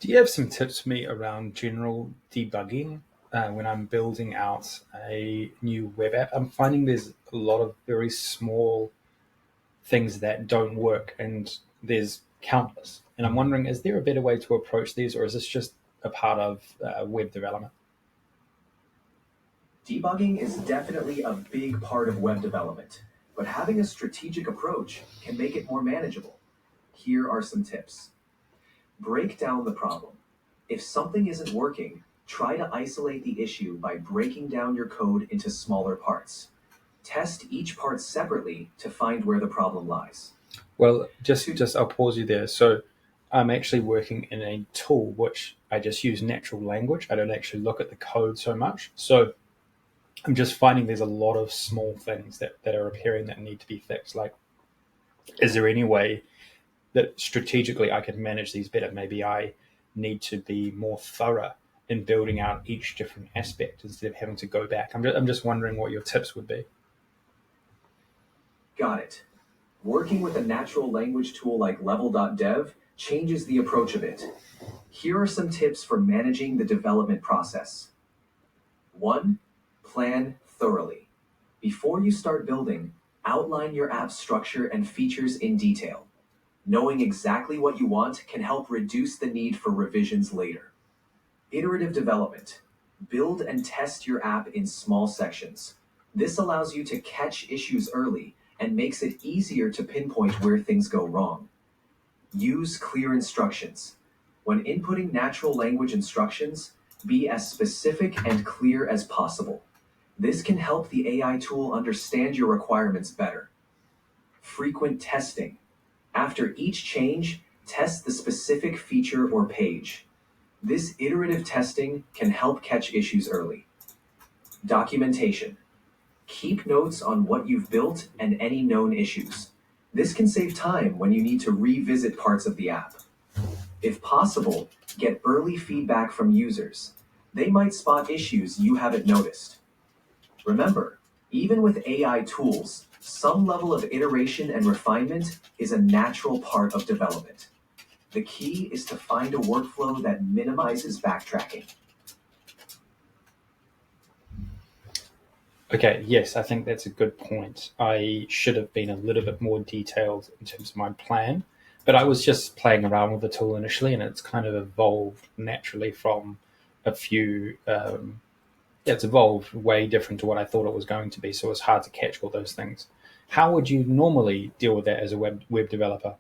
Do you have some tips for me around general debugging when I'm building out a new web app? I'm finding there's a lot of very small things that don't work, and there's countless. And I'm wondering, is there a better way to approach these, or is this just a part of web development? Debugging is definitely a big part of web development, but having a strategic approach can make it more manageable. Here are some tips. Break down the problem. If something isn't working, try to isolate the issue by breaking down your code into smaller parts. Test each part separately to find where the problem lies. Well, just Two, just I'll pause you there. So I'm actually working in a tool which I just use natural language. I don't actually look at the code so much. So I'm just finding there's a lot of small things that are appearing that need to be fixed. Like, is there any way that strategically I could manage these better? Maybe I need to be more thorough in building out each different aspect instead of having to go back. I'm just wondering what your tips would be. got it. Working with a natural language tool like level.dev changes the approach of it. Here are some tips for managing the development process. 1. Plan thoroughly. Before you start building, outline your app's structure and features in detail. Knowing exactly what you want can help reduce the need for revisions later. Iterative development. Build and test your app in small sections. This allows you to catch issues early and makes it easier to pinpoint where things go wrong. Use clear instructions. When inputting natural language instructions, be as specific and clear as possible. This can help the AI tool understand your requirements better. Frequent testing. After each change, test the specific feature or page. This iterative testing can help catch issues early. Documentation. Keep notes on what you've built and any known issues. This can save time when you need to revisit parts of the app. If possible, get early feedback from users. They might spot issues you haven't noticed. Remember, even with AI tools, some level of iteration and refinement is a natural part of development. The key is to find a workflow that minimizes backtracking. Okay, yes, I think that's a good point. I should have been a little bit more detailed in terms of my plan, but I was just playing around with the tool initially, and it's kind of evolved naturally from a few. Yeah, it's evolved way different to what I thought it was going to be, so it's hard to catch all those things. How would you normally deal with that as a web developer?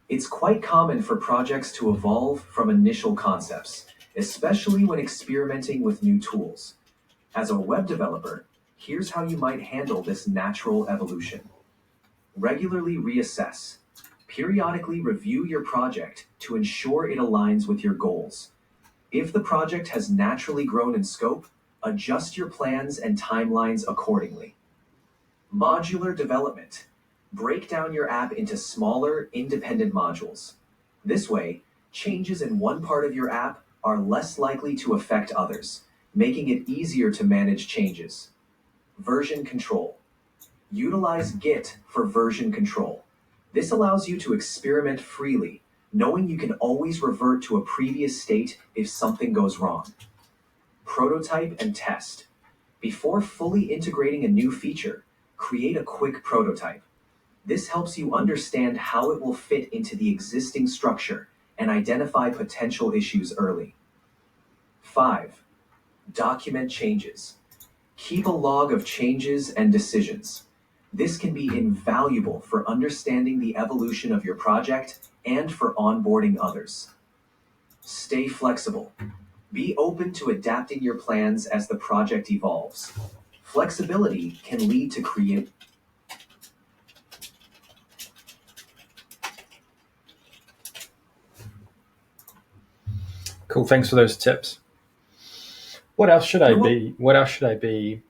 It's quite common for projects to evolve from initial concepts, especially when experimenting with new tools. As a web developer, here's how you might handle this natural evolution. Regularly reassess. Periodically review your project to ensure it aligns with your goals. If the project has naturally grown in scope, adjust your plans and timelines accordingly. Modular development. Break down your app into smaller, independent modules. This way, changes in one part of your app are less likely to affect others, making it easier to manage changes. Version control. Utilize Git for version control. This allows you to experiment freely, knowing you can always revert to a previous state if something goes wrong. Prototype and test. Before fully integrating a new feature, create a quick prototype. This helps you understand how it will fit into the existing structure and identify potential issues early. 5. Document changes. Keep a log of changes and decisions. This can be invaluable for understanding the evolution of your project and for onboarding others. Stay flexible. Be open to adapting your plans as the project evolves. Flexibility can lead to create. Cool, thanks for those tips. What else should I You're wel- be? What else should I be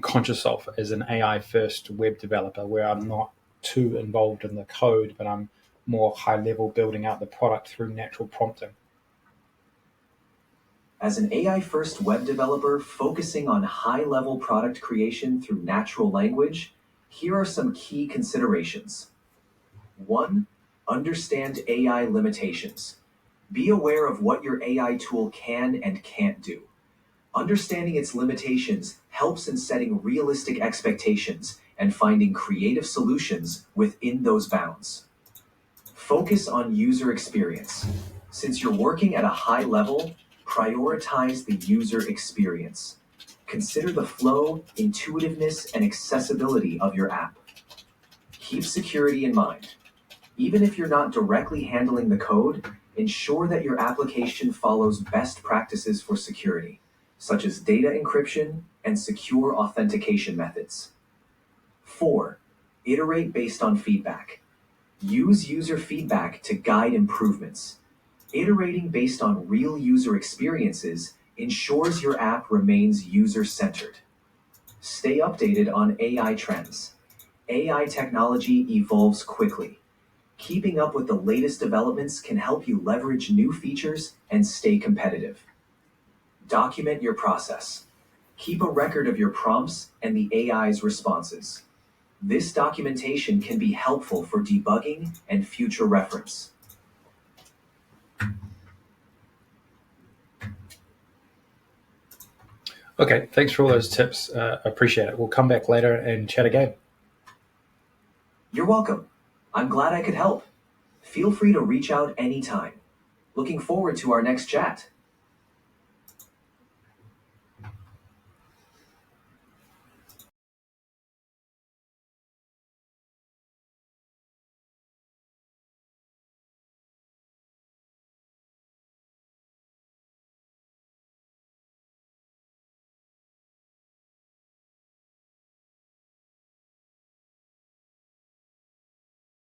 conscious of as an AI first web developer, where I'm not too involved in the code, but I'm more high level building out the product through natural prompting? As an AI first web developer focusing on high level product creation through natural language, here are some key considerations. 1. Understand AI limitations. Be aware of what your AI tool can and can't do. Understanding its limitations helps in setting realistic expectations and finding creative solutions within those bounds. Focus on user experience. Since you're working at a high level, prioritize the user experience. Consider the flow, intuitiveness, and accessibility of your app. Keep security in mind. Even if you're not directly handling the code, ensure that your application follows best practices for security, such as data encryption and secure authentication methods. 4. Iterate based on feedback. Use user feedback to guide improvements. Iterating based on real user experiences ensures your app remains user-centered. Stay updated on AI trends. AI technology evolves quickly. Keeping up with the latest developments can help you leverage new features and stay competitive. Document your process. Keep a record of your prompts and the AI's responses. This documentation can be helpful for debugging and future reference. Okay, thanks for all those tips. Appreciate it. We'll come back later and chat again. You're welcome. I'm glad I could help. Feel free to reach out anytime. Looking forward to our next chat.